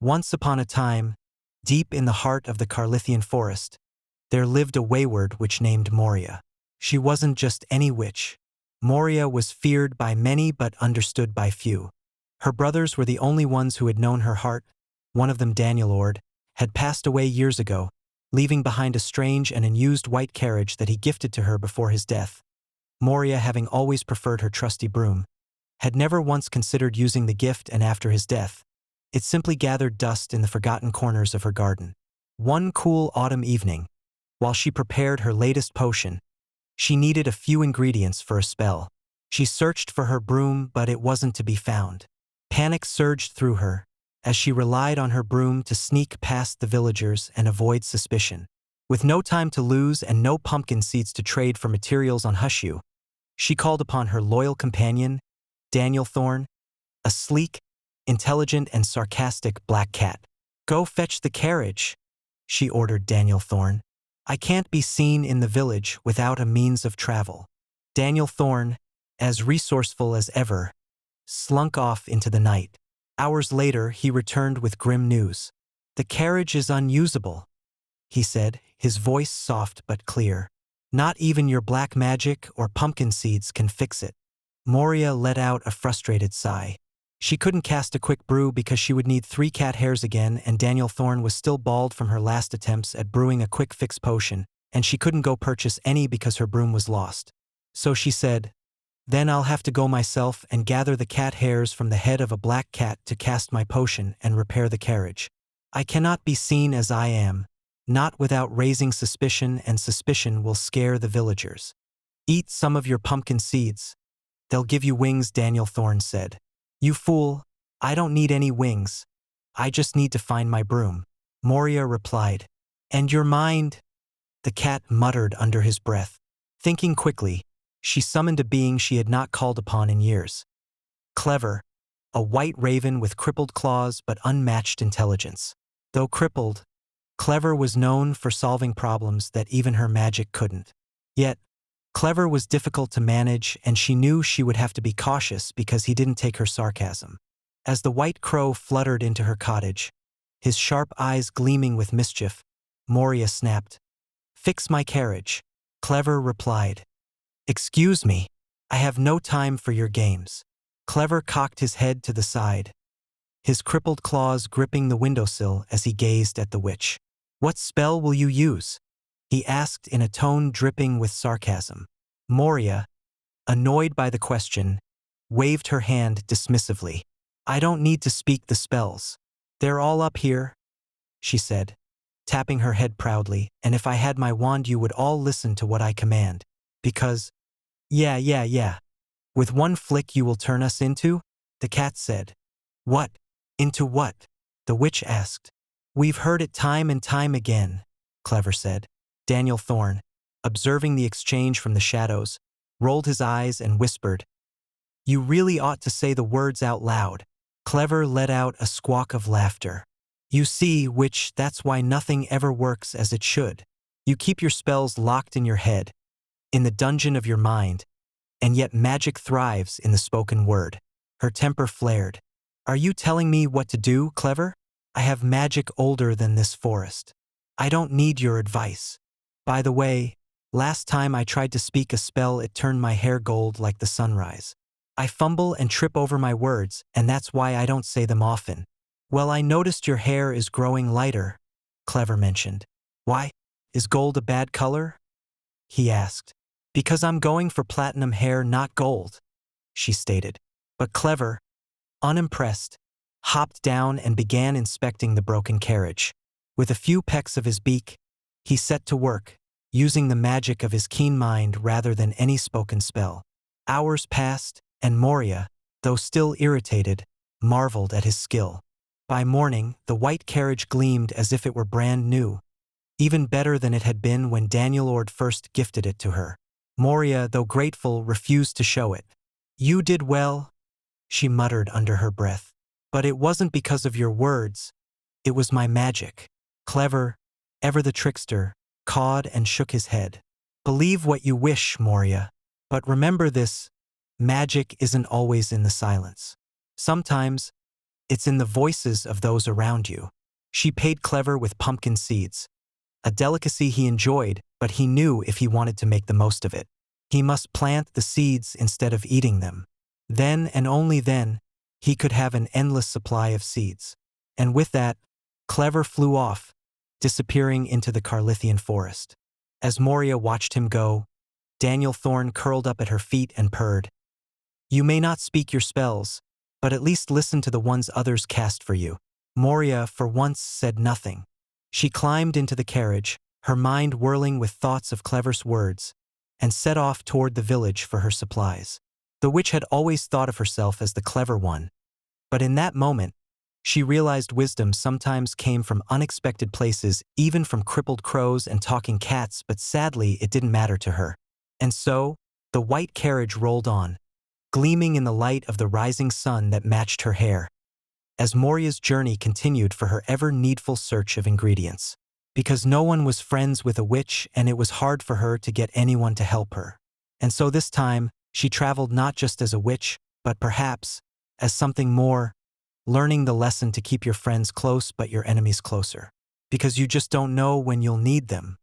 Once upon a time, deep in the heart of the Carlithian forest, there lived a wayward witch named Moria. She wasn't just any witch. Moria was feared by many but understood by few. Her brothers were the only ones who had known her heart. One of them, Daniel Ord, had passed away years ago, leaving behind a strange and unused white carriage that he gifted to her before his death. Moria, having always preferred her trusty broom, had never once considered using the gift, and after his death, it simply gathered dust in the forgotten corners of her garden. One cool autumn evening, while she prepared her latest potion, she needed a few ingredients for a spell. She searched for her broom, but it wasn't to be found. Panic surged through her as she relied on her broom to sneak past the villagers and avoid suspicion. With no time to lose and no pumpkin seeds to trade for materials on Hushu, she called upon her loyal companion, Daniel Thorne, a sleek, intelligent, and sarcastic black cat. "Go fetch the carriage," she ordered Daniel Thorne. "I can't be seen in the village without a means of travel." Daniel Thorne, as resourceful as ever, slunk off into the night. Hours later, he returned with grim news. "The carriage is unusable," he said, his voice soft but clear. "Not even your black magic or pumpkin seeds can fix it." Moria let out a frustrated sigh. She couldn't cast a quick brew because she would need 3 cat hairs again, and Daniel Thorne was still bald from her last attempts at brewing a quick fix potion, and she couldn't go purchase any because her broom was lost. So she said, "Then I'll have to go myself and gather the cat hairs from the head of a black cat to cast my potion and repair the carriage. I cannot be seen as I am, not without raising suspicion, and suspicion will scare the villagers." "Eat some of your pumpkin seeds. They'll give you wings," Daniel Thorne said. "You fool, I don't need any wings. I just need to find my broom," Moria replied. "And your mind?" the cat muttered under his breath. Thinking quickly, she summoned a being she had not called upon in years. Clever, a white raven with crippled claws but unmatched intelligence. Though crippled, Clever was known for solving problems that even her magic couldn't. Yet, Clever was difficult to manage, and she knew she would have to be cautious because he didn't take her sarcasm. As the white crow fluttered into her cottage, his sharp eyes gleaming with mischief, Moria snapped, "Fix my carriage." Clever replied, "Excuse me, I have no time for your games." Clever cocked his head to the side, his crippled claws gripping the windowsill as he gazed at the witch. "What spell will you use?" he asked in a tone dripping with sarcasm. Moria, annoyed by the question, waved her hand dismissively. "I don't need to speak the spells. They're all up here," she said, tapping her head proudly, "and if I had my wand you would all listen to what I command. Because, yeah. With one flick you will turn us into?" the cat said. "What? Into what?" the witch asked. "We've heard it time and time again," Clever said. Daniel Thorne, observing the exchange from the shadows, rolled his eyes and whispered, "You really ought to say the words out loud." Clever let out a squawk of laughter. "You see, witch, that's why nothing ever works as it should. You keep your spells locked in your head, in the dungeon of your mind, and yet magic thrives in the spoken word." Her temper flared. "Are you telling me what to do, Clever? I have magic older than this forest. I don't need your advice. By the way, last time I tried to speak a spell it turned my hair gold like the sunrise. I fumble and trip over my words, and that's why I don't say them often." "Well, I noticed your hair is growing lighter," Clever mentioned. "Why? Is gold a bad color?" he asked. "Because I'm going for platinum hair, not gold," she stated. But Clever, unimpressed, hopped down and began inspecting the broken carriage. With a few pecks of his beak, he set to work, using the magic of his keen mind rather than any spoken spell. Hours passed, and Moria, though still irritated, marveled at his skill. By morning, the white carriage gleamed as if it were brand new, even better than it had been when Daniel Ord first gifted it to her. Moria, though grateful, refused to show it. "You did well," she muttered under her breath. "But it wasn't because of your words. It was my magic." Clever, ever the trickster, cawed and shook his head. "Believe what you wish, Moria. But remember this, magic isn't always in the silence. Sometimes, It's in the voices of those around you. She paid Clever with pumpkin seeds, a delicacy he enjoyed, but he knew if he wanted to make the most of it, he must plant the seeds instead of eating them. Then and only then, he could have an endless supply of seeds. And with that, Clever flew off, disappearing into the Carlithian forest. As Moria watched him go, Daniel Thorne curled up at her feet and purred. You may not speak your spells, but at least listen to the ones others cast for you. Moria, for once, said nothing. She climbed into the carriage, her mind whirling with thoughts of Clever's words, and set off toward the village for her supplies. The witch had always thought of herself as the clever one, but in that moment, she realized wisdom sometimes came from unexpected places, even from crippled crows and talking cats, but sadly it didn't matter to her. And so, the white carriage rolled on, gleaming in the light of the rising sun that matched her hair, as Moria's journey continued for her ever-needful search of ingredients. Because no one was friends with a witch and it was hard for her to get anyone to help her. And so this time, she traveled not just as a witch, but perhaps as something more, learning the lesson to keep your friends close but your enemies closer. Because you just don't know when you'll need them.